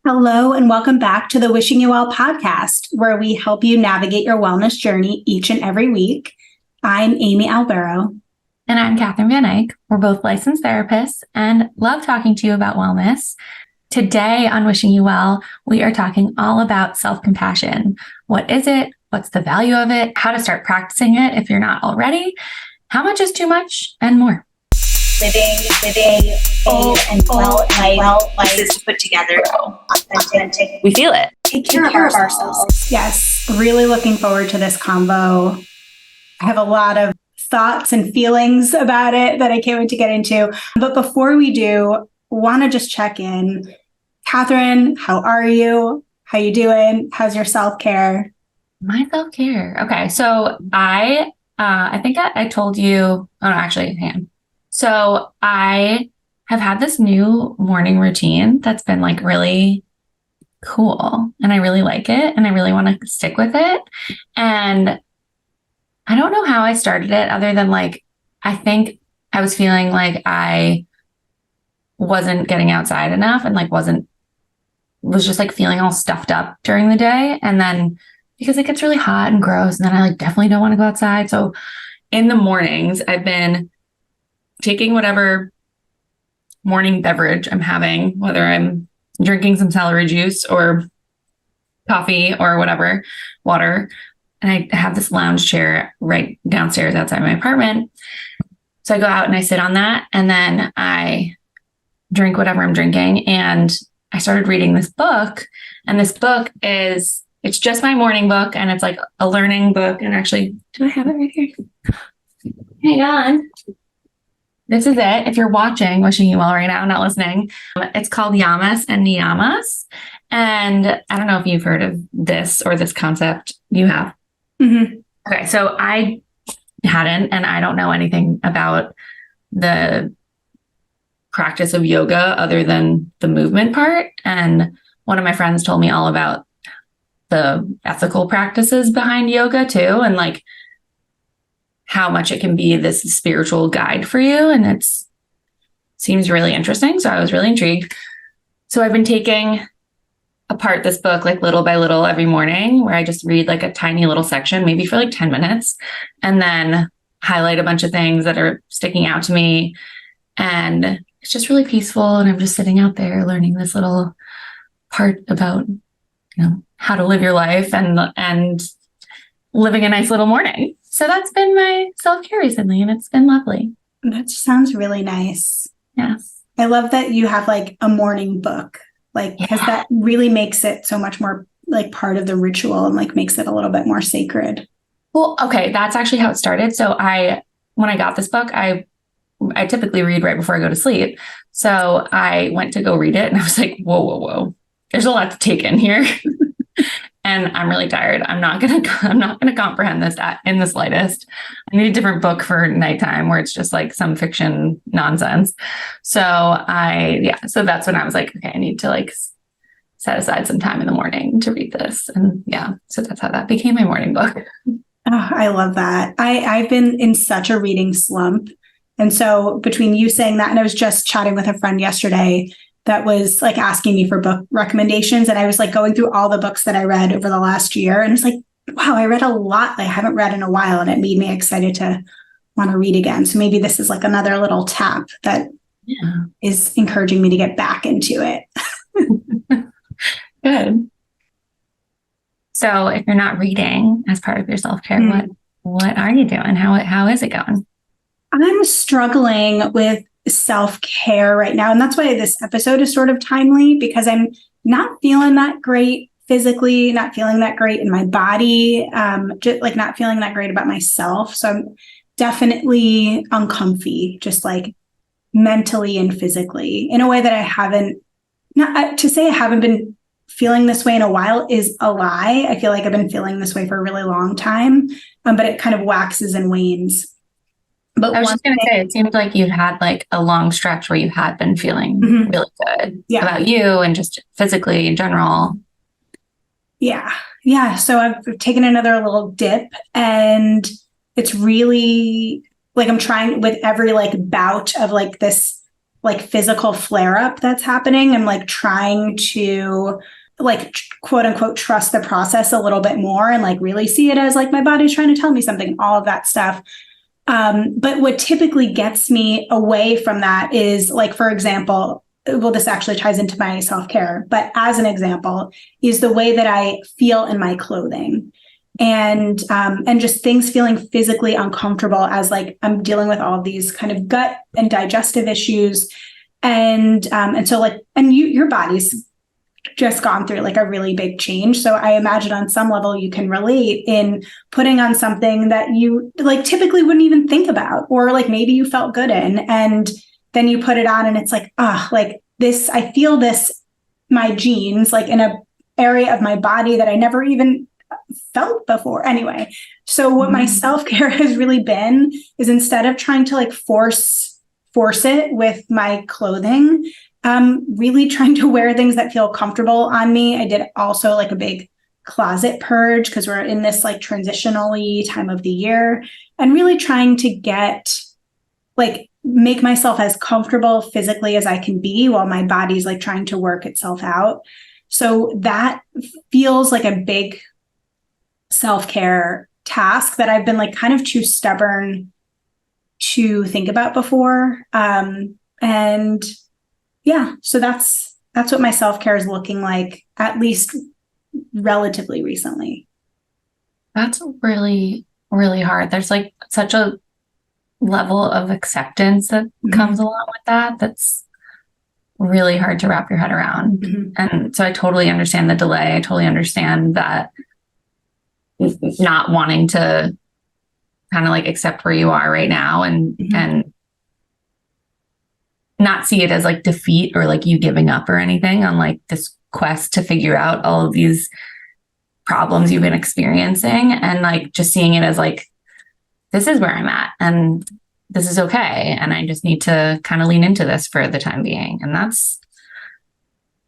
Hello, and welcome back to the Wishing You Well podcast, where we help you navigate your wellness journey each and every week. I'm Amy Albero. And I'm Catherine Van Eyck. We're both licensed therapists and love talking to you about wellness. Today on Wishing You Well, we are talking all about self-compassion. What is it? What's the value of it? How to start practicing it if you're not already? How much is too much? And more. Living full and well life is put together, authentic. We feel it. Take care of ourselves. Yes, really looking forward to this convo. I have a lot of thoughts and feelings about it that I can't wait to get into. But before we do, want to just check in. Catherine, how are you? How you doing? How's your self-care? My self-care. Okay, so I think I told you. Oh no, actually, hang on. So I have had this new morning routine that's been like really cool, and I really like it, and I really want to stick with it. And I don't know how I started it other than like, I think I was feeling like I wasn't getting outside enough and like was just like feeling all stuffed up during the day. And then because it gets really hot and gross, and then I like definitely don't want to go outside. So in the mornings, I've been taking whatever morning beverage I'm having, whether I'm drinking some celery juice or coffee or whatever, water. And I have this lounge chair right downstairs outside my apartment. So I go out and I sit on that, and then I drink whatever I'm drinking. And I started reading this book, and this book it's just my morning book, and it's like a learning book. And actually, do I have it right here? Hang on. This is it. If you're watching, wishing you well right now, not listening. It's called Yamas and Niyamas. And I don't know if you've heard of this or this concept. You have? Mm-hmm. Okay, so I hadn't, and I don't know anything about the practice of yoga other than the movement part. And one of my friends told me all about the ethical practices behind yoga too, and like how much it can be this spiritual guide for you. And seems really interesting. So I was really intrigued. So I've been taking apart this book like little by little every morning, where I just read like a tiny little section, maybe for like 10 minutes, and then highlight a bunch of things that are sticking out to me. And it's just really peaceful. And I'm just sitting out there learning this little part about, how to live your life and living a nice little morning. So that's been my self-care recently, and it's been lovely. That sounds really nice. Yes. I love that you have like a morning book, like, because that really makes it so much more like part of the ritual and like makes it a little bit more sacred. Well, okay. That's actually how it started. So when I got this book, I typically read right before I go to sleep. So I went to go read it, and I was like, whoa. There's a lot to take in here. And I'm really tired. I'm not gonna comprehend this in the slightest. I need a different book for nighttime where it's just like some fiction nonsense. So so that's when I was like, okay, I need to like set aside some time in the morning to read this. And so that's how that became my morning book. Oh, I love that. I've been in such a reading slump. And so between you saying that, and I was just chatting with a friend yesterday that was like asking me for book recommendations. And I was like going through all the books that I read over the last year. And it's like, wow, I read a lot I haven't read in a while. And it made me excited to want to read again. So maybe this is like another little tap that is encouraging me to get back into it. Good. So if you're not reading as part of your self-care, what are you doing? How is it going? I'm struggling with self-care right now. And that's why this episode is sort of timely, because I'm not feeling that great physically, not feeling that great in my body, just like not feeling that great about myself. So I'm definitely uncomfy, just like mentally and physically, in a way that I haven't, not to say I haven't been feeling this way in a while is a lie. I feel like I've been feeling this way for a really long time, but it kind of waxes and wanes. But I was just going to say, it seemed like you've had like a long stretch where you had been feeling really good about you and just physically in general. Yeah. So I've taken another little dip, and it's really like I'm trying with every like bout of like this like physical flare up that's happening. I'm like trying to like quote unquote trust the process a little bit more and like really see it as like my body's trying to tell me something, all of that stuff. But what typically gets me away from that is like, for example, well, this actually ties into my self-care, but as an example, is the way that I feel in my clothing and just things feeling physically uncomfortable as like I'm dealing with all of these kind of gut and digestive issues. And so like, and your body's just gone through like a really big change. So I imagine on some level you can relate in putting on something that you like typically wouldn't even think about, or like maybe you felt good in, and then you put it on and it's like, like this, I feel this, my jeans, like in a area of my body that I never even felt before. Anyway, so what my self-care has really been is instead of trying to like force it with my clothing, really trying to wear things that feel comfortable on me. I did also like a big closet purge because we're in this like transitionally time of the year, and really trying to get like make myself as comfortable physically as I can be while my body's like trying to work itself out. So that feels like a big self-care task that I've been like kind of too stubborn to think about before. And yeah, so that's what my self-care is looking like, at least relatively recently. That's really, really hard. There's like such a level of acceptance that comes along with that. That's really hard to wrap your head around. And so I totally understand the delay. I totally understand that not wanting to kind of like accept where you are right now and not see it as like defeat or like you giving up or anything on like this quest to figure out all of these problems you've been experiencing, and like just seeing it as like, this is where I'm at and this is okay. And I just need to kind of lean into this for the time being. And that's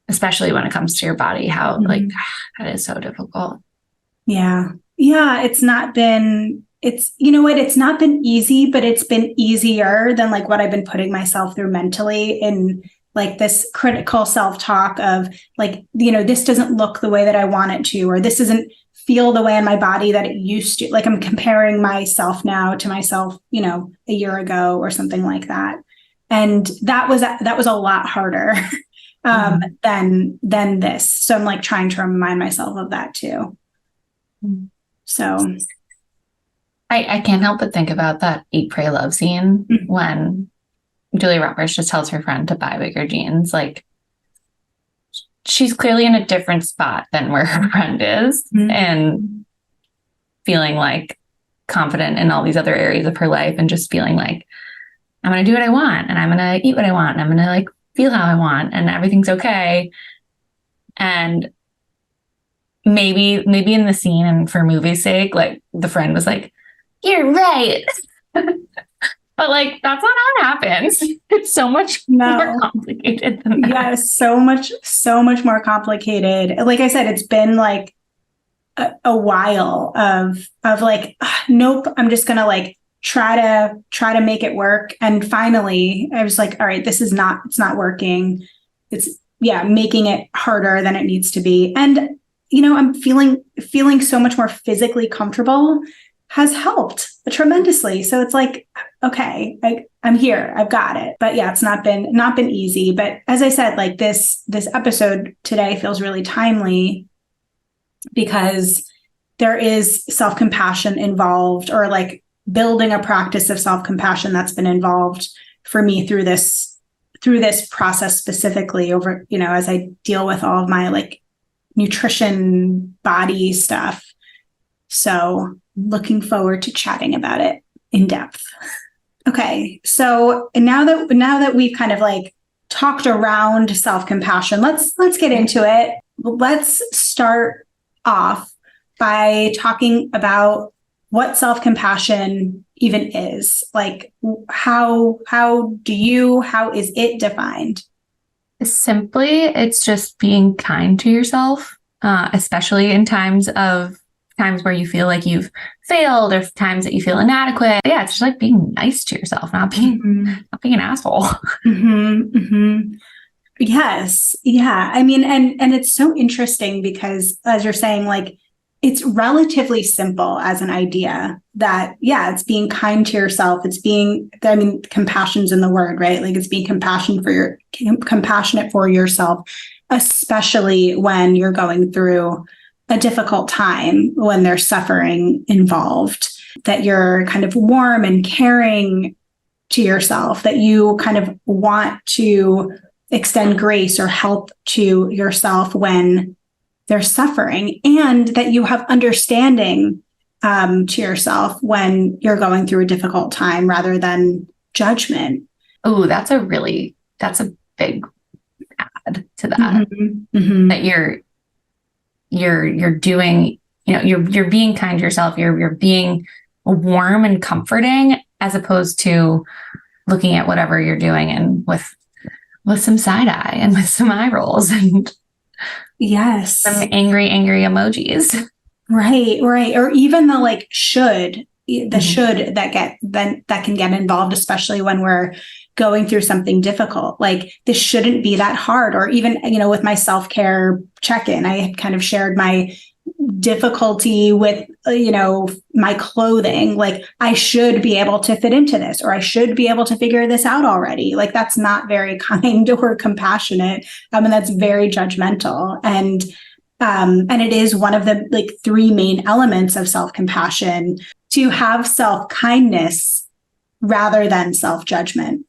especially when it comes to your body, how like that is so difficult. Yeah. Yeah. It's not been easy, but it's been easier than like what I've been putting myself through mentally in like this critical self-talk of like, this doesn't look the way that I want it to, or this doesn't feel the way in my body that it used to. Like I'm comparing myself now to myself, a year ago or something like that. And that was a lot harder than this. So I'm like trying to remind myself of that too. So I can't help but think about that Eat, Pray, Love scene when Julia Roberts just tells her friend to buy bigger jeans. Like she's clearly in a different spot than where her friend is and feeling like confident in all these other areas of her life and just feeling like I'm going to do what I want and I'm going to eat what I want and I'm going to like feel how I want and everything's okay. And maybe in the scene and for movie's sake, like the friend was like, "You're right." But like, that's not how it happens. It's so much more complicated than that. Yes, so much more complicated. Like I said, it's been like a while of like, nope, I'm just gonna like try to make it work. And finally, I was like, all right, it's not working. It's making it harder than it needs to be. And I'm feeling so much more physically comfortable has helped tremendously. So it's like, okay, I'm here, I've got it. But yeah, it's not been easy. But as I said, like this episode today feels really timely because there is self-compassion involved, or like building a practice of self-compassion that's been involved for me through this process specifically over, as I deal with all of my like nutrition body stuff. So looking forward to chatting about it in depth. Okay. So now that we've kind of like talked around self-compassion, let's get into it. Let's start off by talking about what self-compassion even is. Like how is it defined? Simply, it's just being kind to yourself, especially in times of times where you feel like you've failed or times that you feel inadequate. Yeah, it's just like being nice to yourself, not being an asshole. Mm-hmm, mm-hmm. Yes. Yeah. I mean, and it's so interesting because as you're saying, like, it's relatively simple as an idea that, yeah, it's being kind to yourself. It's being, I mean, compassion's in the word, right? Like it's being compassionate for yourself, especially when you're going through a difficult time, when there's suffering involved, that you're kind of warm and caring to yourself, that you kind of want to extend grace or help to yourself when there's suffering, and that you have understanding to yourself when you're going through a difficult time rather than judgment. Oh, that's a big add to that. Mm-hmm. Mm-hmm. That you're doing, you're being kind to yourself. You're being warm and comforting, as opposed to looking at whatever you're doing and with some side eye and with some eye rolls and yes, some angry emojis. Right. Or even the like should that can get involved, especially when we're going through something difficult. Like, this shouldn't be that hard. Or even, with my self-care check-in, I had kind of shared my difficulty with, my clothing. Like, I should be able to fit into this, or I should be able to figure this out already. Like, that's not very kind or compassionate. And that's very judgmental. And it is one of the like three main elements of self-compassion, to have self-kindness rather than self-judgment.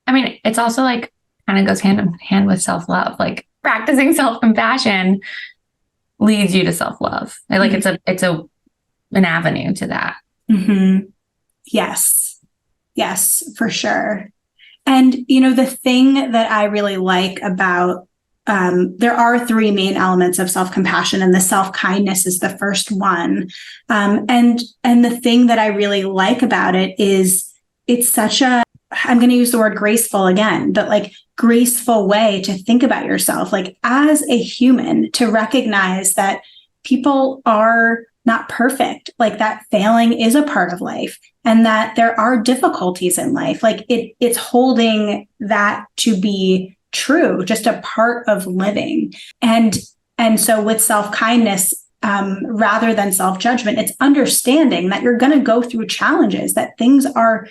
I mean, it's also like kind of goes hand in hand with self-love. Like, practicing self-compassion leads you to self-love. Like, mm-hmm. it's an avenue to that. Mm-hmm. Yes, for sure. And, the thing that I really like about, there are three main elements of self-compassion, and the self-kindness is the first one. And the thing that I really like about it is it's such I'm going to use the word graceful again, but like graceful way to think about yourself, like as a human, to recognize that people are not perfect, like that failing is a part of life, and that there are difficulties in life. Like it's holding that to be true, just a part of living. And so with self-kindness, rather than self-judgment, it's understanding that you're going to go through challenges, that things are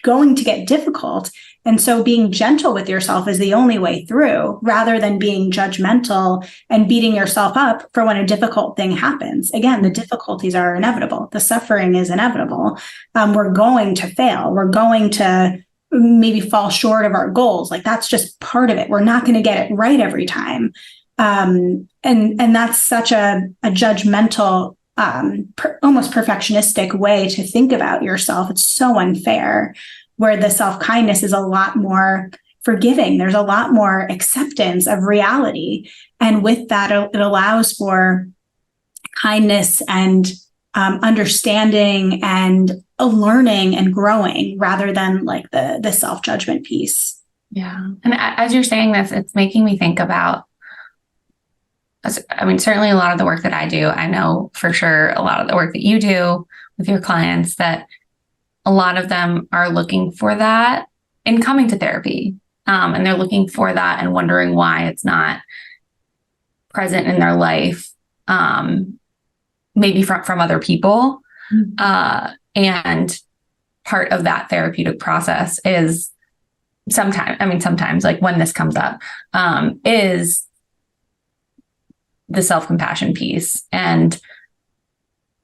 going to get difficult. And so being gentle with yourself is the only way through, rather than being judgmental and beating yourself up for when a difficult thing happens. Again, the difficulties are inevitable. The suffering is inevitable. We're going to fail. We're going to maybe fall short of our goals. Like, that's just part of it. We're not going to get it right every time. And that's such a judgmental, almost perfectionistic way to think about yourself. It's so unfair, where the self-kindness is a lot more forgiving. There's a lot more acceptance of reality. And with that, it allows for kindness and understanding and learning and growing, rather than like the self-judgment piece. Yeah. And as you're saying this, it's making me think about, I mean, certainly a lot of the work that I do, I know for sure a lot of the work that you do with your clients, that a lot of them are looking for that in coming to therapy. And they're looking for that and wondering why it's not present in their life, maybe from other people. Mm-hmm. And part of that therapeutic process is sometimes like when this comes up, is the self-compassion piece. And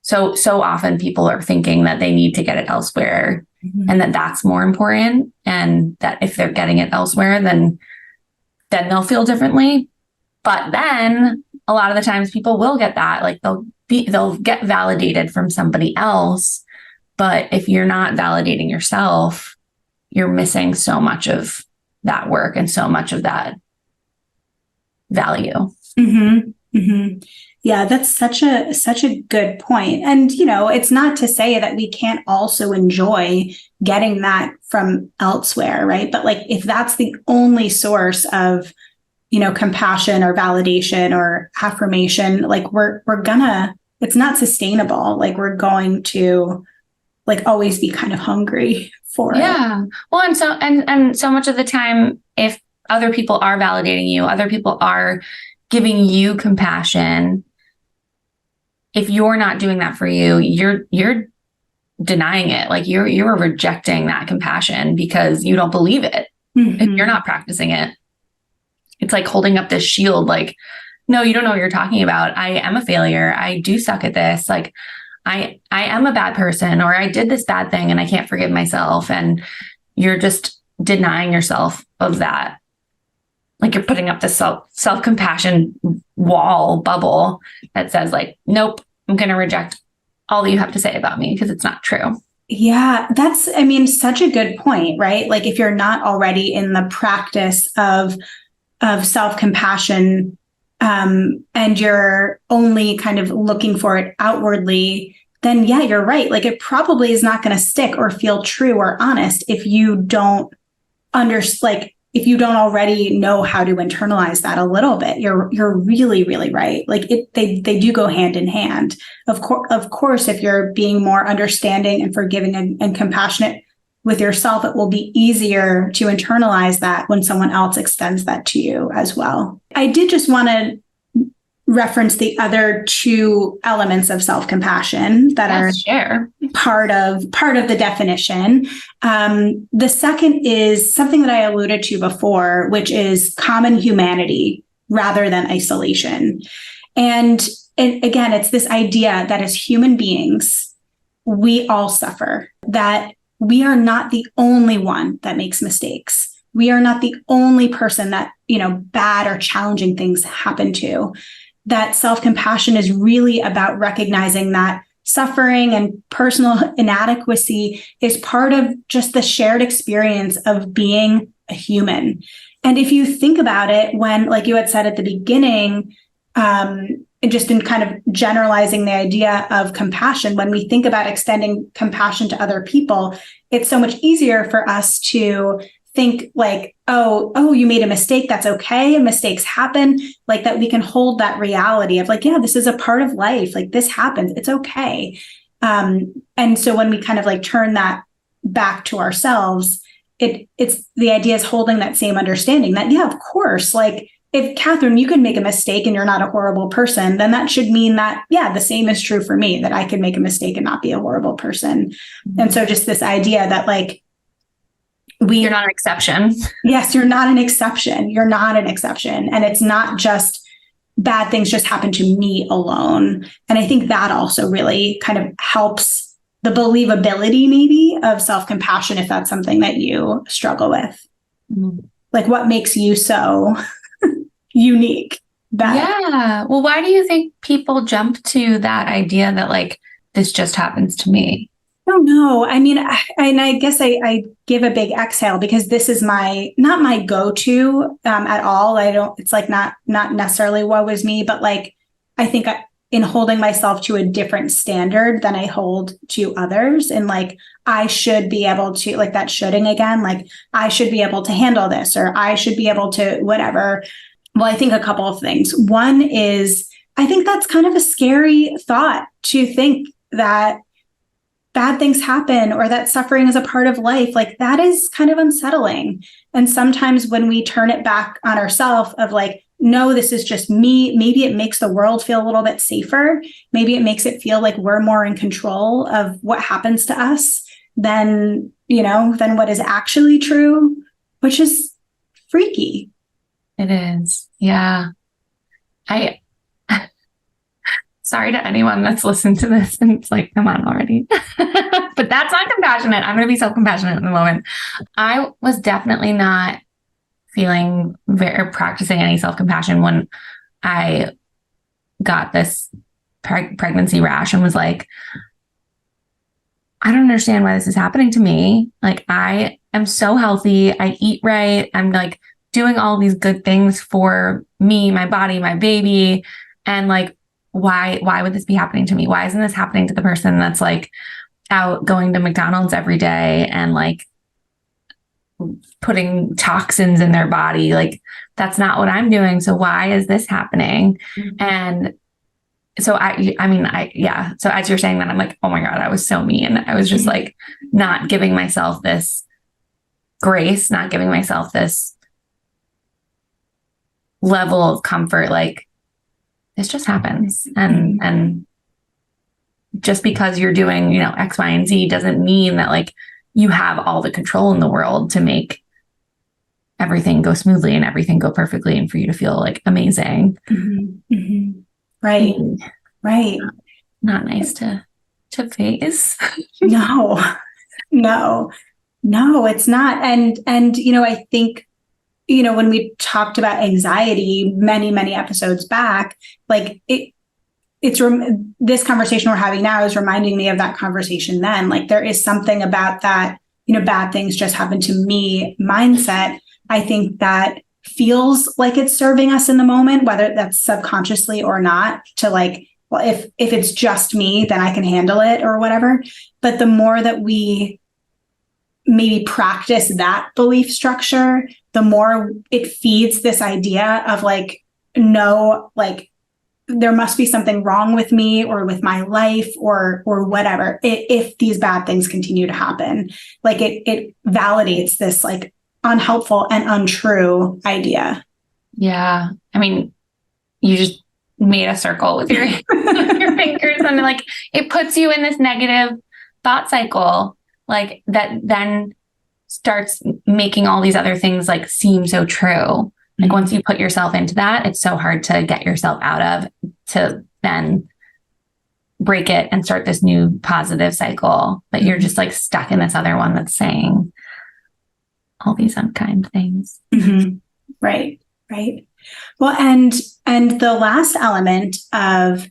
so often people are thinking that they need to get it elsewhere, mm-hmm. and that that's more important. And that if they're getting it elsewhere, then they'll feel differently. But then a lot of the times people will get that, like they'll get validated from somebody else. But if you're not validating yourself, you're missing so much of that work and so much of that value. Mm-hmm. Mm-hmm. Yeah, that's such a good point. And, it's not to say that we can't also enjoy getting that from elsewhere, right? But like, if that's the only source of, compassion or validation or affirmation, like it's not sustainable. Like we're going to like always be kind of hungry for it. Yeah. Well, and so much of the time, if other people are validating you, other people are giving you compassion, if you're not doing that for you, you're denying it. Like you're rejecting that compassion because you don't believe it. Mm-hmm. If you're not practicing it, it's like holding up this shield. Like, no, you don't know what you're talking about. I am a failure. I do suck at this. Like I am a bad person, or I did this bad thing and I can't forgive myself. And you're just denying yourself of that. Like you're putting up this self-compassion wall bubble that says like, nope, I'm going to reject all that you have to say about me because it's not true. Yeah, that's, such a good point, right? Like if you're not already in the practice of self-compassion, and you're only kind of looking for it outwardly, then yeah, you're right. Like it probably is not going to stick or feel true or honest if you don't if you don't already know how to internalize that a little bit. You're really, really right. Like they do go hand in hand. Of course, if you're being more understanding and forgiving and compassionate with yourself, it will be easier to internalize that when someone else extends that to you as well. I did just want to reference the other two elements of self-compassion that are part of the definition. The second is something that I alluded to before, which is common humanity rather than isolation. And again, it's this idea that as human beings, we all suffer, that we are not the only one that makes mistakes. We are not the only person that, bad or challenging things happen to. That self-compassion is really about recognizing that suffering and personal inadequacy is part of just the shared experience of being a human. And if you think about it, when, like you had said at the beginning, just in kind of generalizing the idea of compassion, when we think about extending compassion to other people, it's so much easier for us to think like, oh, you made a mistake. That's okay. Mistakes happen. Like that we can hold that reality of like, yeah, this is a part of life. Like this happens. It's okay. And so when we kind of like turn that back to ourselves, it's the idea is holding that same understanding that, yeah, of course, like if Catherine, you can make a mistake and you're not a horrible person, then that should mean that, yeah, the same is true for me, that I can make a mistake and not be a horrible person. Mm-hmm. And so just this idea that like, you're not an exception. Yes, you're not an exception. You're not an exception. And it's not just bad things just happen to me alone. And I think that also really kind of helps the believability maybe of self-compassion if that's something that you struggle with. Mm-hmm. Like what makes you so unique? Yeah. Well, why do you think people jump to that idea that like, this just happens to me? I don't know. I guess I give a big exhale because this is not my go-to at all. It's like not necessarily woe is me, but like, I think in holding myself to a different standard than I hold to others. And like, I should be able to, like that shoulding again, like I should be able to handle this, or I should be able to whatever. Well, I think a couple of things. One is, I think that's kind of a scary thought to think that bad things happen or that suffering is a part of life. Like that is kind of unsettling. And sometimes when we turn it back on ourselves of like, no, this is just me, maybe it makes the world feel a little bit safer. Maybe it makes it feel like we're more in control of what happens to us than what is actually true, which is freaky. It is. Yeah. Sorry to anyone that's listened to this and it's like, come on already. But that's not compassionate. I'm going to be self-compassionate in the moment. I was definitely not feeling or practicing any self-compassion when I got this pregnancy rash and was like, I don't understand why this is happening to me. Like, I am so healthy. I eat right. I'm like doing all these good things for me, my body, my baby. And like, why would this be happening to me? Why isn't this happening to the person that's like out going to McDonald's every day and like putting toxins in their body. Like, that's not what I'm doing. So why is this happening? And so so as you're saying that, I'm like, oh my God, I was so mean. I was just like not giving myself this grace, not giving myself this level of comfort. Like, this just happens. And just because you're doing, you know, X, Y, and Z doesn't mean that like you have all the control in the world to make everything go smoothly and everything go perfectly and for you to feel like amazing. Right. Right. Not nice to face. No, it's not. And, you know, I think, you know, when we talked about anxiety many episodes back, like this conversation we're having now is reminding me of that conversation then. Like, there is something about that, you know, bad things just happen to me mindset. I think that feels like it's serving us in the moment, whether that's subconsciously or not, to like, well, if it's just me, then I can handle it or whatever. But the more that we maybe practice that belief structure, the more it feeds this idea of like, no, like, there must be something wrong with me or with my life or whatever. If these bad things continue to happen, like it validates this like unhelpful and untrue idea. Yeah. I mean, you just made a circle with your, with your fingers, and like it puts you in this negative thought cycle, like that then starts making all these other things like seem so true. Like, once you put yourself into that, it's so hard to get yourself out of, to then break it and start this new positive cycle. But you're just like stuck in this other one that's saying all these unkind things. Right. Well, and the last element of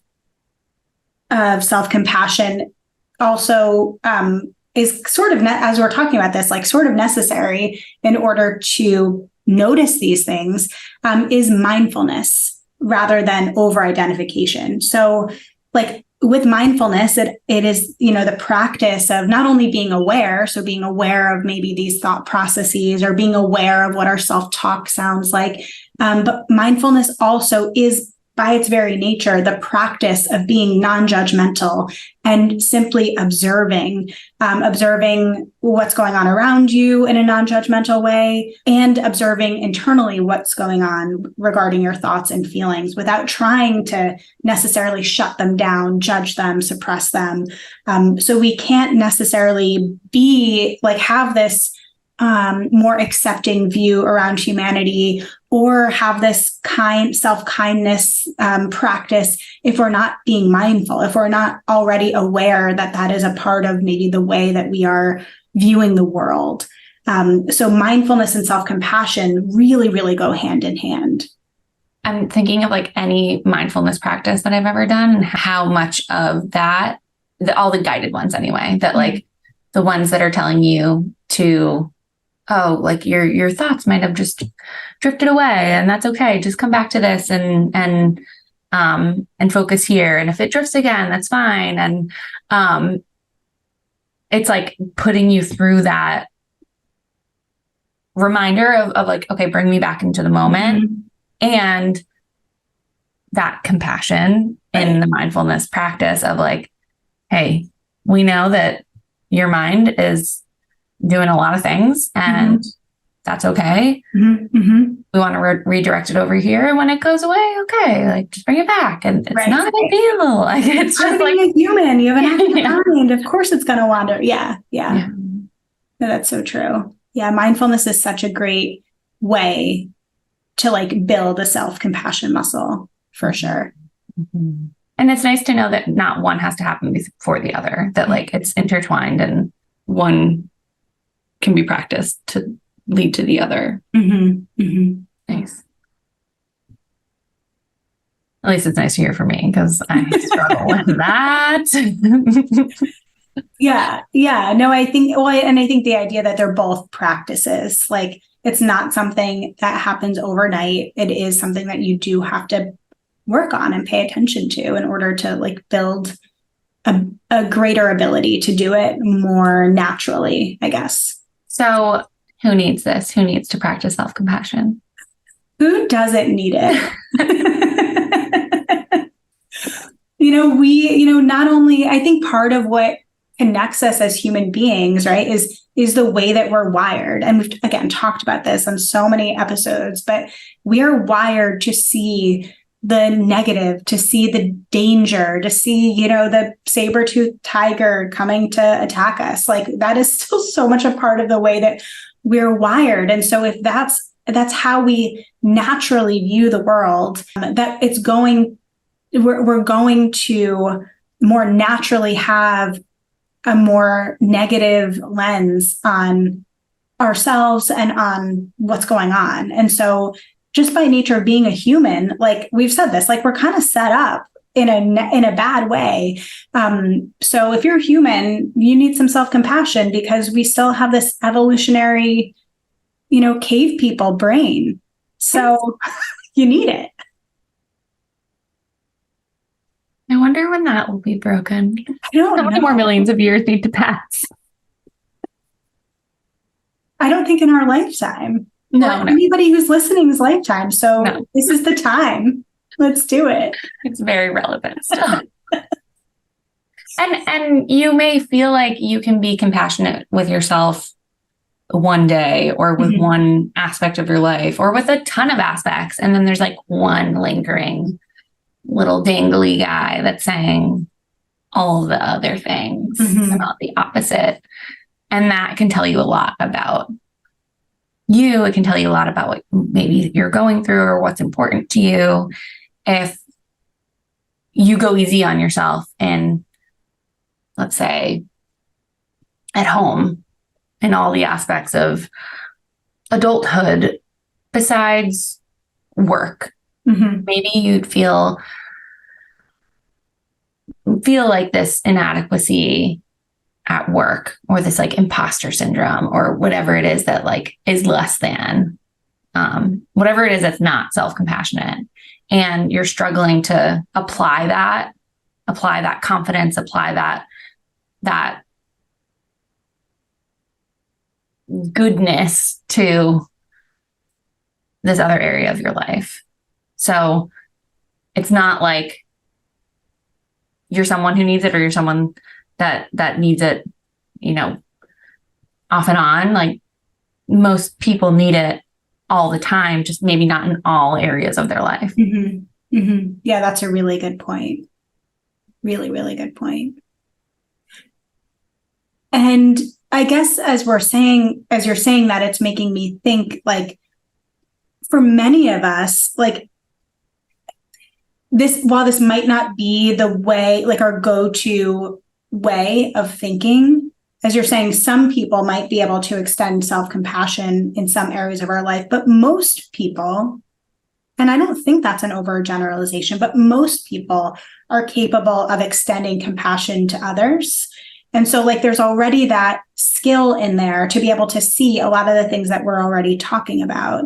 self-compassion also is sort of, as we're talking about this, like sort of necessary in order to notice these things, is mindfulness rather than over-identification. So like with mindfulness, it is, you know, the practice of not only being aware, so being aware of maybe these thought processes or being aware of what our self-talk sounds like. But mindfulness also is, by its very nature, the practice of being non-judgmental and simply observing what's going on around you in a non-judgmental way, and observing internally what's going on regarding your thoughts and feelings without trying to necessarily shut them down, judge them, suppress them. So we can't necessarily be like, have this more accepting view around humanity or have this self-kindness practice if we're not being mindful, if we're not already aware that that is a part of maybe the way that we are viewing the world. So mindfulness and self-compassion really go hand in hand. I'm thinking of like any mindfulness practice that I've ever done, and how much of that, all the guided ones anyway, that like the ones that are telling you to, oh, like your thoughts might have just drifted away, and that's okay. Just come back to this and focus here. And if it drifts again, that's fine. And it's like putting you through that reminder of like, okay, bring me back into the moment. And that compassion in the mindfulness practice of like, hey, we know that your mind is doing a lot of things, and that's okay. We want to redirect it over here, and when it goes away, okay, like just bring it back, and it's not a big deal. Like, it's just like a human. You have an active mind. Of course, it's going to wander. Yeah. No, that's so true. Yeah, mindfulness is such a great way to like build a self-compassion muscle for sure. And it's nice to know that not one has to happen before the other. That like it's intertwined, and one can be practiced to lead to the other. Nice. At least it's nice to hear from me, because I struggle with that. No, I think, well, and I think the idea that they're both practices, like it's not something that happens overnight. It is something that you do have to work on and pay attention to in order to like build a greater ability to do it more naturally, I guess. So Who needs this? Who needs to practice self-compassion? Who doesn't need it? Not only, I think part of what connects us as human beings, right, is the way that we're wired. And we've, again, talked about this on so many episodes, but we are wired to see the negative, to see the danger, to see, the saber-toothed tiger coming to attack us. Like, that is still so much a part of the way that we're wired. And so if that's how we naturally view the world, that we're going to more naturally have a more negative lens on ourselves and on what's going on. And so just by nature of being a human, like we've said this, like we're kind of set up in a bad way. So if you're human, you need some self-compassion because we still have this evolutionary, cave people brain. So you need it. I wonder when that will be broken. I don't know. How many more millions of years need to pass? I don't think in our lifetime. No. Anybody who's listening's lifetime. So This is the time. Let's do it. It's very relevant still. And you may feel like you can be compassionate with yourself one day or with one aspect of your life or with a ton of aspects. And then there's like one lingering little dangly guy that's saying all the other things about the opposite. And that can tell you a lot about you. It can tell you a lot about what maybe you're going through or what's important to you. If you go easy on yourself and, let's say, at home in all the aspects of adulthood besides work, maybe you'd feel like this inadequacy at work or this like imposter syndrome or whatever it is that like is less than whatever it is that's not self-compassionate, and you're struggling to apply that confidence, apply that goodness to this other area of your life. So it's not like you're someone who needs it or you're someone that needs it, off and on. Like most people need it all the time, just maybe not in all areas of their life. Yeah, that's a really good point. Really, really good point. And I guess as you're saying that, it's making me think like for many of us, like while this might not be the way, like our go-to way of thinking, as you're saying, some people might be able to extend self-compassion in some areas of our life, but most people, and I don't think that's an overgeneralization, but most people are capable of extending compassion to others. And so like there's already that skill in there to be able to see a lot of the things that we're already talking about.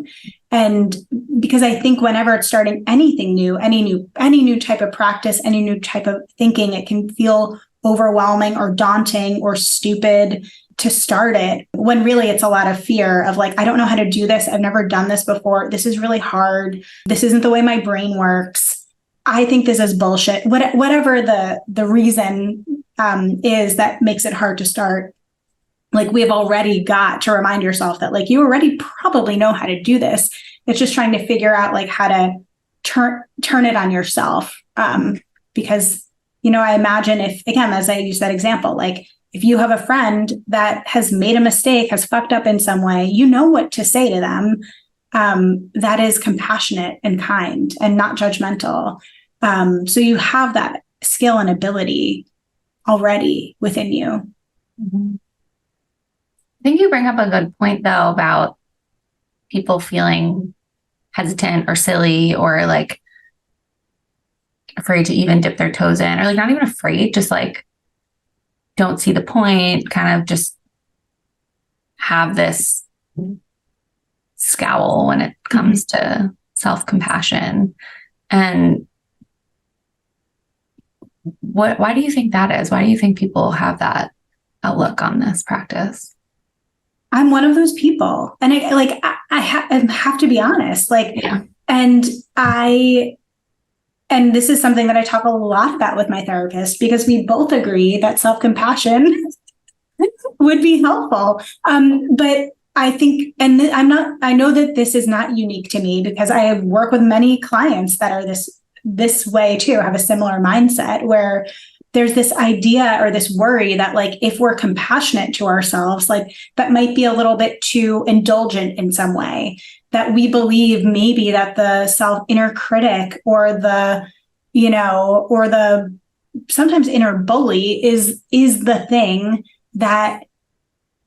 And because I think whenever it's starting anything new, any new type of practice, any new type of thinking, it can feel overwhelming or daunting or stupid to start it, when really it's a lot of fear of like, I don't know how to do this. I've never done this before. This is really hard. This isn't the way my brain works. I think this is bullshit. Whatever the reason is that makes it hard to start. Like we've already got to remind yourself that like you already probably know how to do this. It's just trying to figure out like how to turn it on yourself. Because, I imagine if, again, as I use that example, like if you have a friend that has made a mistake, has fucked up in some way, you know what to say to them. That is compassionate and kind and not judgmental. So you have that skill and ability already within you. I think you bring up a good point though about people feeling hesitant or silly or like afraid to even dip their toes in, or like not even afraid, just like don't see the point, kind of just have this scowl when it comes to self-compassion. And why do you think that is? Why do you think people have that outlook on this practice? I'm one of those people. And I have to be honest, Yeah. and and this is something that I talk a lot about with my therapist, because we both agree that self-compassion would be helpful. But I think, and I know that this is not unique to me, because I have worked with many clients that are this way too, have a similar mindset, where there's this idea or this worry that like, if we're compassionate to ourselves, like that might be a little bit too indulgent in some way, that we believe maybe that the inner critic or the, or the sometimes inner bully is the thing that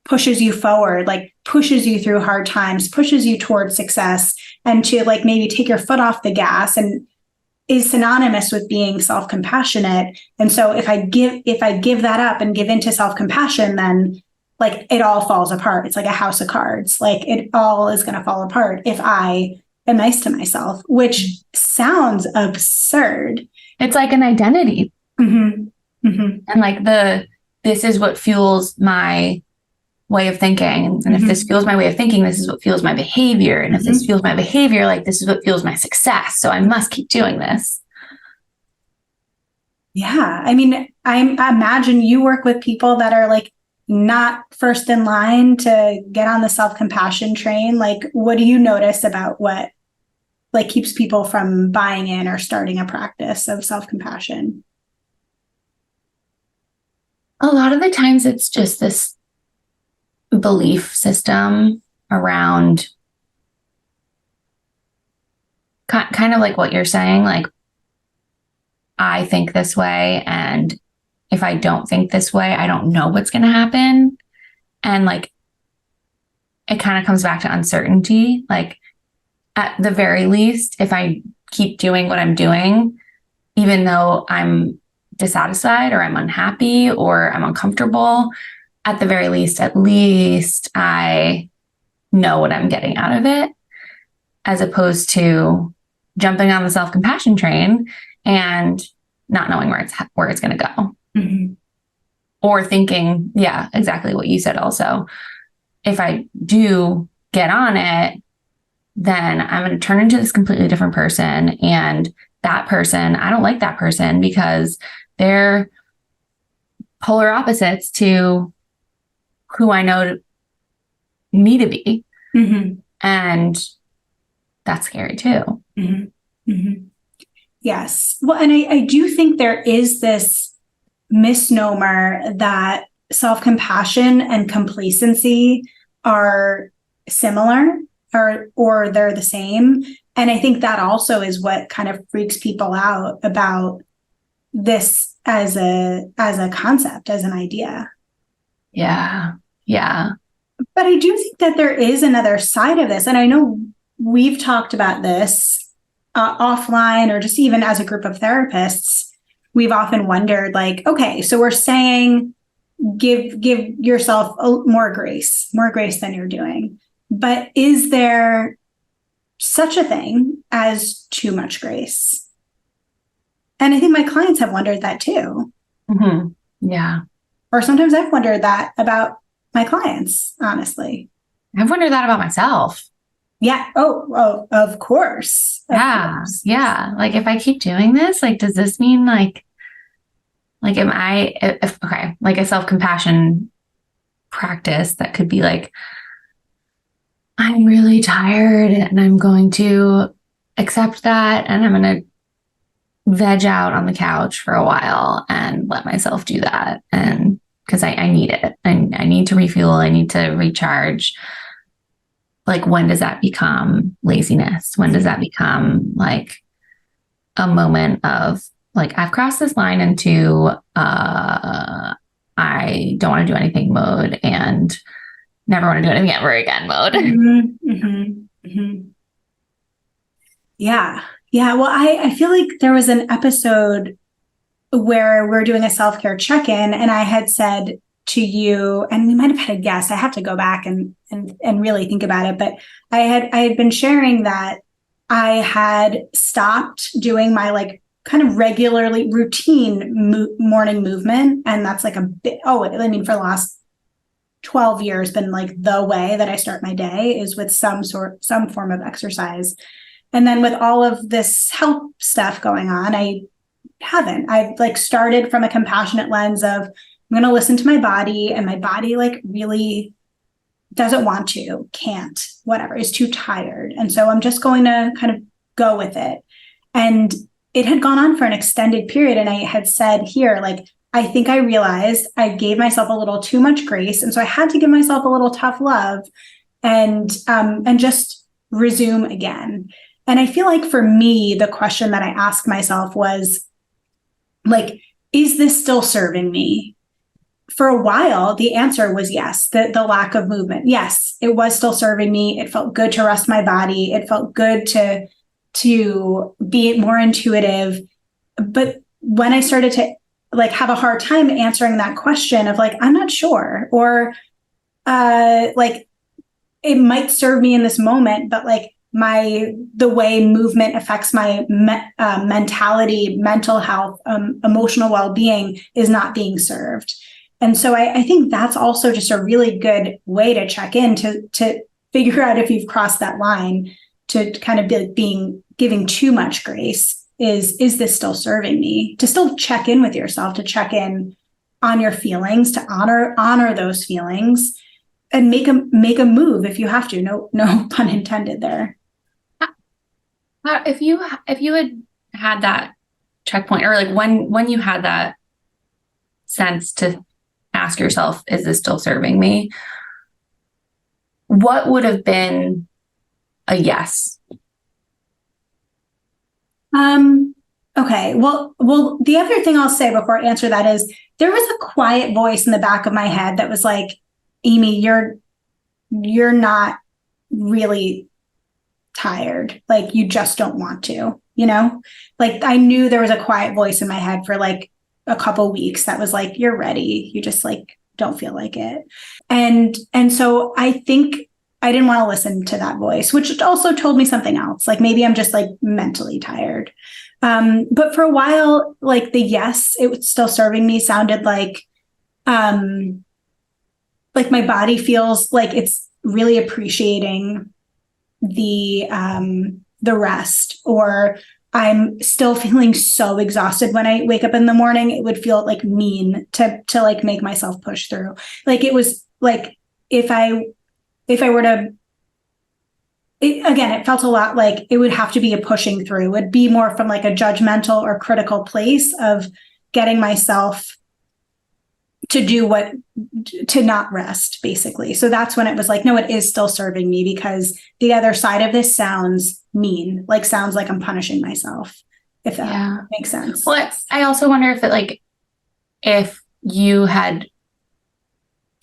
pushes you forward, like pushes you through hard times, pushes you towards success, and to like maybe take your foot off the gas, and is synonymous with being self-compassionate. And so if I give that up and give into self-compassion, then like it all falls apart. It's like a house of cards. Like it all is going to fall apart if I am nice to myself, which sounds absurd. It's like an identity. Mm-hmm. Mm-hmm. And like this is what fuels my way of thinking. And if this fuels my way of thinking, this is what fuels my behavior. And if this fuels my behavior, like this is what fuels my success. So I must keep doing this. Yeah. I mean, I imagine you work with people that are like not first in line to get on the self-compassion train. Like, what do you notice about what like keeps people from buying in or starting a practice of self-compassion? A lot of the times it's just this belief system around kind of like what you're saying, like I think this way, and if I don't think this way, I don't know what's going to happen. And like it kind of comes back to uncertainty. Like at the very least, if I keep doing what I'm doing, even though I'm dissatisfied or I'm unhappy or I'm uncomfortable, at the very least, at least I know what I'm getting out of it, as opposed to jumping on the self-compassion train and not knowing where it's going to go. Mm-hmm. Or thinking, yeah, exactly what you said also. If I do get on it, then I'm going to turn into this completely different person. And that person, I don't like that person because they're polar opposites to who I know me to be. Mm-hmm. And that's scary too. Mm-hmm. Mm-hmm. Yes. Well, and I do think there is this misnomer that self-compassion and complacency are similar or they're the same. And I think that also is what kind of freaks people out about this as a concept, as an idea. Yeah. Yeah. But I do think that there is another side of this. And I know we've talked about this offline, or just even as a group of therapists. We've often wondered, like, okay, so we're saying give yourself more grace than you're doing. But is there such a thing as too much grace? And I think my clients have wondered that too. Mm-hmm. Yeah. Or sometimes I've wondered that about my clients, honestly. I've wondered that about myself. Yeah. Oh, of course. Yeah. Like if I keep doing this, like, does this mean like am I, okay, like a self-compassion practice that could be like, I'm really tired and I'm going to accept that and I'm going to veg out on the couch for a while and let myself do that. And because I need it. I need to refuel. I need to recharge. Like, when does that become laziness? When does that become like a moment of like, I've crossed this line into I don't want to do anything mode and never want to do anything ever again mode. Mm-hmm, mm-hmm, mm-hmm. Yeah. Yeah. Well, I feel like there was an episode where we're doing a self-care check-in, and I had said to you, and we might have had a guest, I have to go back and really think about it, but I had been sharing that I had stopped doing my like kind of regularly routine morning movement. And that's like for the last 12 years been like the way that I start my day is with some form of exercise. And then with all of this health stuff going on, I've like started from a compassionate lens of I'm going to listen to my body, and my body like really doesn't want to, can't, whatever, is too tired. And so I'm just going to kind of go with it. And it had gone on for an extended period. And I had said here, like, I think I realized I gave myself a little too much grace. And so I had to give myself a little tough love and just resume again. And I feel like for me, the question that I asked myself was like, is this still serving me? For a while, the answer was yes, the lack of movement. Yes, it was still serving me. It felt good to rest my body. It felt good to be more intuitive. But when I started to like have a hard time answering that question of like, I'm not sure, or like it might serve me in this moment, but like the way movement affects my mentality, mental health, emotional well-being is not being served. And so I think that's also just a really good way to check in to figure out if you've crossed that line, to kind of be giving too much grace. Is this still serving me? To still check in with yourself, to check in on your feelings, to honor those feelings, and make a move if you have to. No pun intended there. If you had that checkpoint, or like when you had that sense to ask yourself, is this still serving me? What would have been a yes? Okay. Well, the other thing I'll say before I answer that is there was a quiet voice in the back of my head that was like, Amy, you're not really tired. Like, you just don't want to, like I knew there was a quiet voice in my head for like a couple weeks that was like, you're ready. You just like don't feel like it. And so I think I didn't want to listen to that voice, which also told me something else. Like maybe I'm just like mentally tired. But for a while, like the yes, it was still serving me sounded like my body feels like it's really appreciating the rest, or I'm still feeling so exhausted when I wake up in the morning. It would feel like mean to like make myself push through. Like it was like if I were to, it felt a lot like it would have to be a pushing through. It would be more from like a judgmental or critical place of getting myself to not rest, basically. So that's when it was like, no, it is still serving me, because the other side of this sounds mean, like sounds like I'm punishing myself, if that makes sense. Well, I also wonder if you had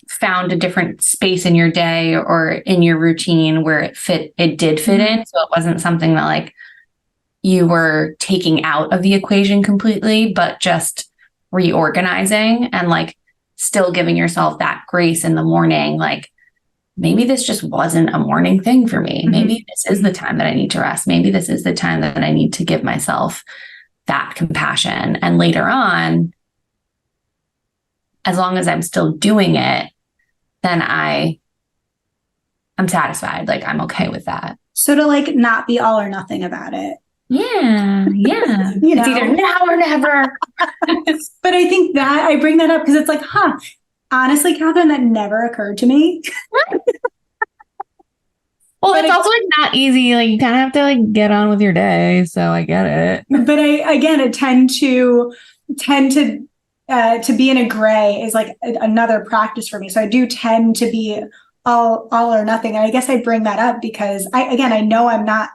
found a different space in your day or in your routine where it did fit in. So it wasn't something that like you were taking out of the equation completely, but just reorganizing and like still giving yourself that grace in the morning. Like maybe this just wasn't a morning thing for me. Mm-hmm. Maybe this is the time that I need to rest. Maybe this is the time that I need to give myself that compassion. And later on, as long as I'm still doing it, then I'm satisfied. Like I'm okay with that. So to like not be all or nothing about it. Yeah. It's either now or never. But I think that I bring that up because it's like, honestly, Catherine, that never occurred to me. Well, it's also like not easy. Like you kind of have to like get on with your day. So I get it. But I tend to be in a gray is like another practice for me. So I do tend to be all or nothing. And I guess I bring that up because I know I'm not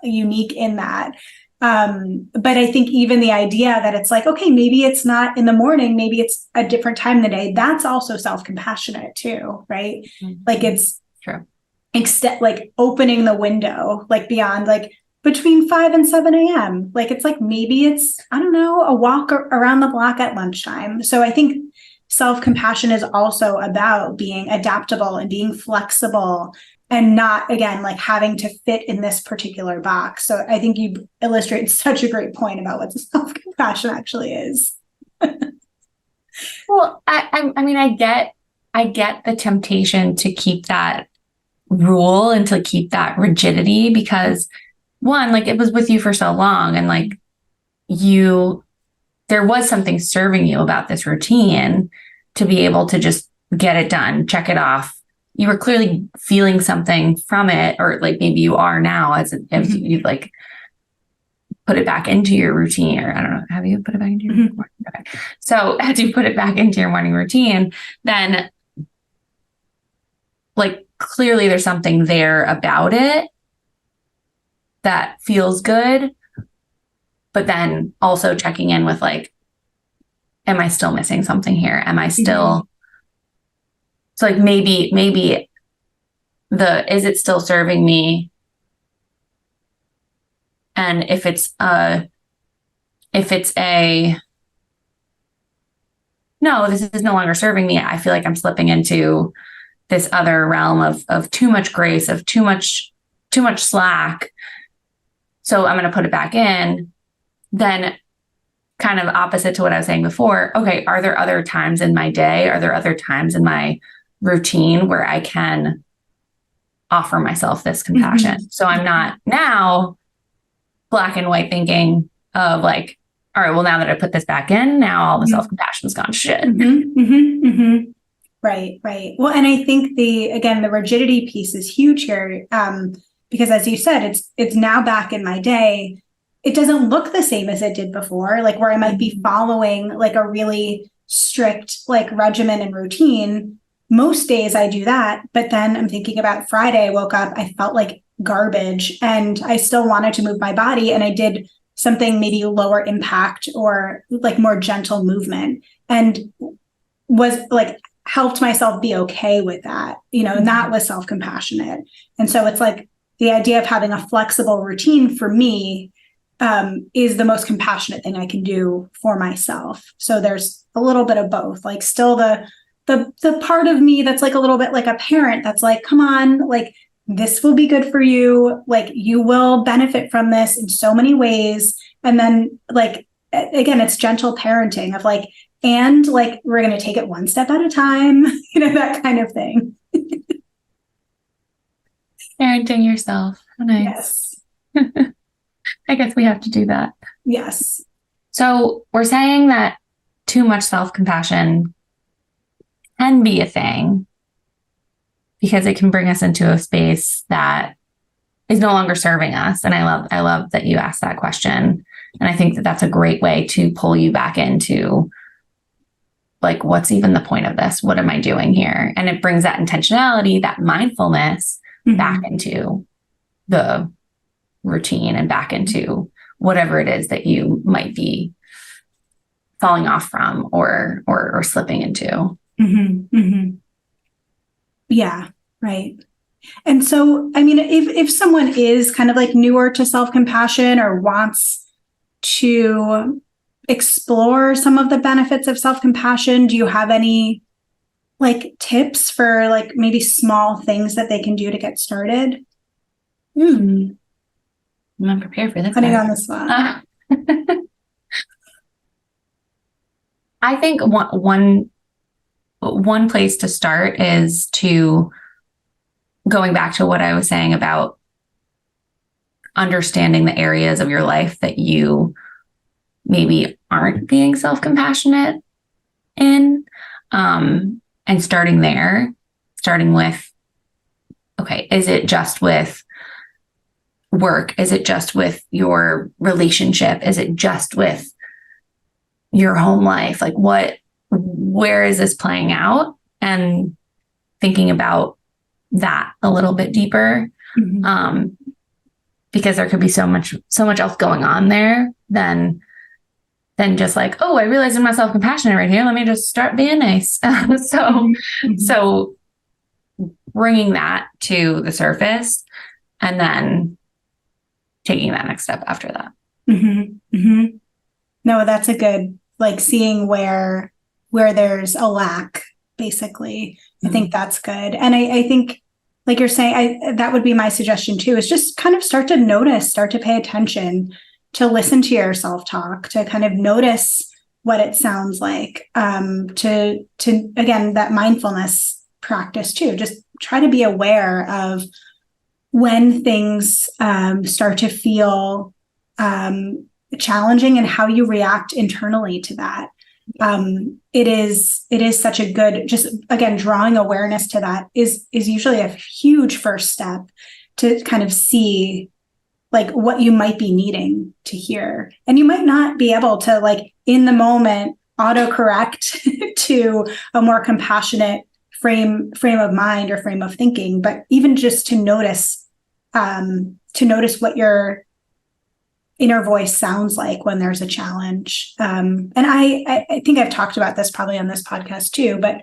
unique in that. But I think even the idea that it's like, okay, maybe it's not in the morning, maybe it's a different time of the day. That's also self-compassionate too, right? Mm-hmm. Like it's true. Like opening the window, like beyond like between 5 and 7 a.m. Like it's like, maybe it's, I don't know, a walk around the block at lunchtime. So I think self-compassion is also about being adaptable and being flexible and not, again, like having to fit in this particular box. So I think you illustrate such a great point about what self-compassion actually is. Well, I mean, I get I get the temptation to keep that rule and to keep that rigidity because one, like it was with you for so long and like there was something serving you about this routine to be able to just get it done, check it off. You were clearly feeling something from it, or like maybe you are now as you like put it back into your routine, or I don't know, have you put it back into your morning? Okay. So as you put it back into your morning routine, then like clearly there's something there about it that feels good, but then also checking in with like, am I still missing something here? Am I still, so like maybe is it still serving me? And if it's no, this is no longer serving me, I feel like I'm slipping into this other realm of too much grace, of too much slack. So I'm going to put it back in. Then kind of opposite to what I was saying before. Okay. Are there other times in my day? Are there other times in my routine where I can offer myself this compassion? So I'm not now black and white thinking of like, all right, well, now that I put this back in, now all the self-compassion's gone to shit. Right. Well, and I think the rigidity piece is huge here. Because as you said, it's now back in my day. It doesn't look the same as it did before, like where I might be following like a really strict like regimen and routine. Most days I do that, but then I'm thinking about Friday, I woke up, I felt like garbage and I still wanted to move my body. And I did something maybe lower impact or like more gentle movement and was like, helped myself be okay with that, not was self-compassionate. And so it's like the idea of having a flexible routine for me is the most compassionate thing I can do for myself. So there's a little bit of both, like still the part of me that's like a little bit like a parent that's like, come on, like this will be good for you. Like you will benefit from this in so many ways. And then like, again, it's gentle parenting of like, and like, we're going to take it one step at a time, that kind of thing. Parenting yourself. Nice. Yes. I guess we have to do that. Yes. So we're saying that too much self-compassion can be a thing because it can bring us into a space that is no longer serving us. And I love that you asked that question. And I think that that's a great way to pull you back into like, what's even the point of this? What am I doing here? And it brings that intentionality, that mindfulness back into the routine and back into whatever it is that you might be falling off from or slipping into. Yeah, right. And so, I mean, if someone is kind of like newer to self-compassion or wants to explore some of the benefits of self-compassion, do you have any like tips for like maybe small things that they can do to get started? I'm not prepared for this. Putting on the spot. I think one place to start is to going back to what I was saying about understanding the areas of your life that you maybe aren't being self-compassionate in, and starting there, starting with, okay, is it just with work? Is it just with your relationship? Is it just with your home life? Like where is this playing out? And thinking about that a little bit deeper, because there could be so much else going on there than just like, oh, I realize I'm not self-compassionate right here. Let me just start being nice. So bringing that to the surface and then taking that next step after that. No, that's a good, like seeing where there's a lack, basically. I think that's good. And I think, like you're saying, that would be my suggestion too, is just kind of start to notice, start to pay attention, to listen to your self-talk, to kind of notice what it sounds like, to again, that mindfulness practice too. Just try to be aware of when things start to feel challenging and how you react internally to that. It is such a good, just again, drawing awareness to that is usually a huge first step to kind of see like what you might be needing to hear. And you might not be able to like in the moment autocorrect to a more compassionate frame of mind or frame of thinking, but even just to notice what your inner voice sounds like when there's a challenge. And I think I've talked about this probably on this podcast too, but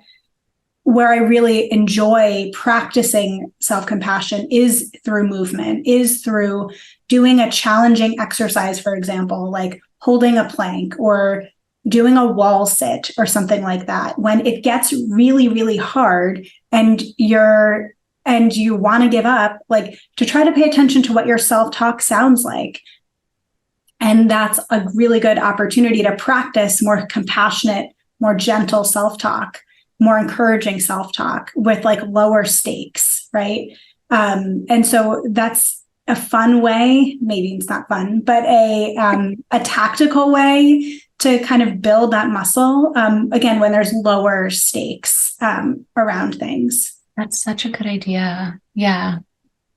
where I really enjoy practicing self-compassion is through movement, is through doing a challenging exercise, for example, like holding a plank or doing a wall sit or something like that. When it gets really, really hard and you want to give up, like to try to pay attention to what your self-talk sounds like. And that's a really good opportunity to practice more compassionate, more gentle self-talk, more encouraging self-talk with like lower stakes, right? And so that's a fun way, maybe it's not fun, but a tactical way to kind of build that muscle, again, when there's lower stakes around things. That's such a good idea. Yeah.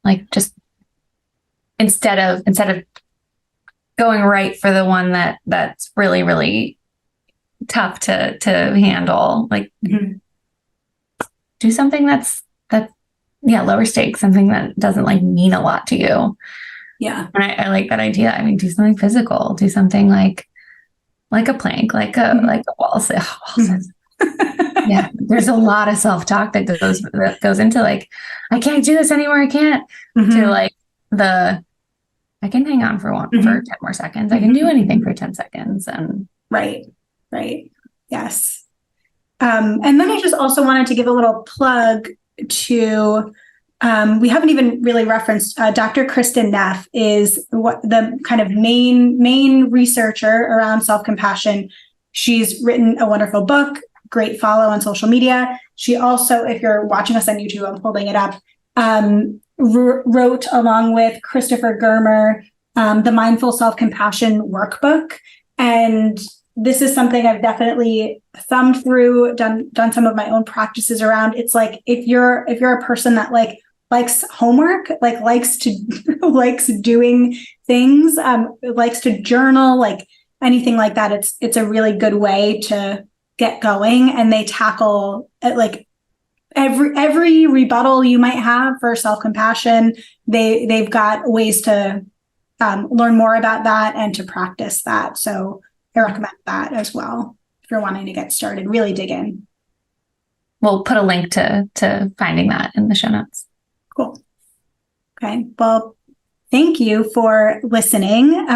Like just instead of going right for the one that's really, really tough to handle, like do something that's lower stakes, something that doesn't like mean a lot to you. Yeah. And I like that idea. I mean, do something physical, do something like a plank, like a wall sit. Yeah. There's a lot of self-talk that goes into like, I can't do this anymore. I can't to like I can hang on for 10 more seconds. I can do anything for 10 seconds. And right. Yes. And then I just also wanted to give a little plug to, we haven't even really referenced, Dr. Kristen Neff is what the kind of main researcher around self-compassion. She's written a wonderful book, great follow on social media. She also, if you're watching us on YouTube, I'm holding it up, wrote along with Christopher Germer, the Mindful Self-Compassion Workbook. And this is something I've definitely thumbed through, done some of my own practices around. It's like, if you're a person that like likes homework, like likes doing things, likes to journal, like anything like that, it's a really good way to get going. And they tackle like every rebuttal you might have for self-compassion. They've got ways to learn more about that and to practice that. So I recommend that as well if you're wanting to get started, really dig in. We'll put a link to finding that in the show notes. Cool. Okay. Well, thank you for listening.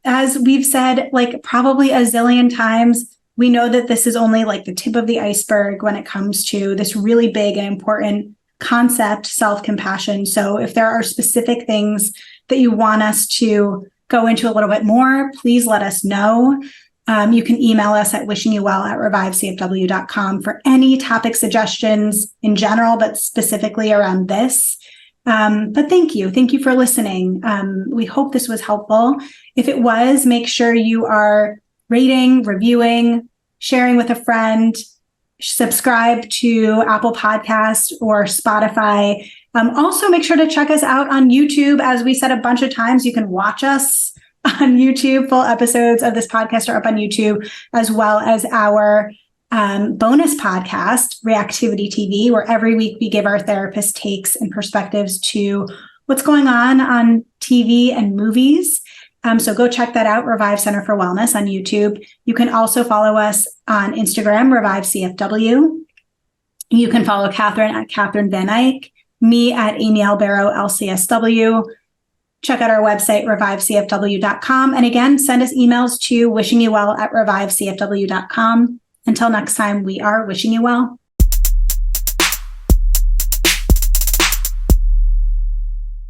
As we've said, like probably a zillion times, we know that this is only like the tip of the iceberg when it comes to this really big and important concept, self-compassion. So if there are specific things that you want us to go into a little bit more, please let us know. You can email us at wishingyouvell@revivecfw.com for any topic suggestions in general, but specifically around this. But thank you. Thank you for listening. We hope this was helpful. If it was, make sure you are rating, reviewing, sharing with a friend, subscribe to Apple Podcasts or Spotify. Also, make sure to check us out on YouTube. As we said a bunch of times, you can watch us on YouTube. Full episodes of this podcast are up on YouTube, as well as our bonus podcast, Reactivity TV, where every week we give our therapist takes and perspectives to what's going on TV and movies. So go check that out, Revive Center for Wellness on YouTube. You can also follow us on Instagram, Revive CFW. You can follow Catherine at Catherine Van Eyck, me at Amy Albero, LCSW. Check out our website, revivecfw.com. And again, send us emails to wishingyouwell@revivecfw.com. Until next time, we are wishing you well.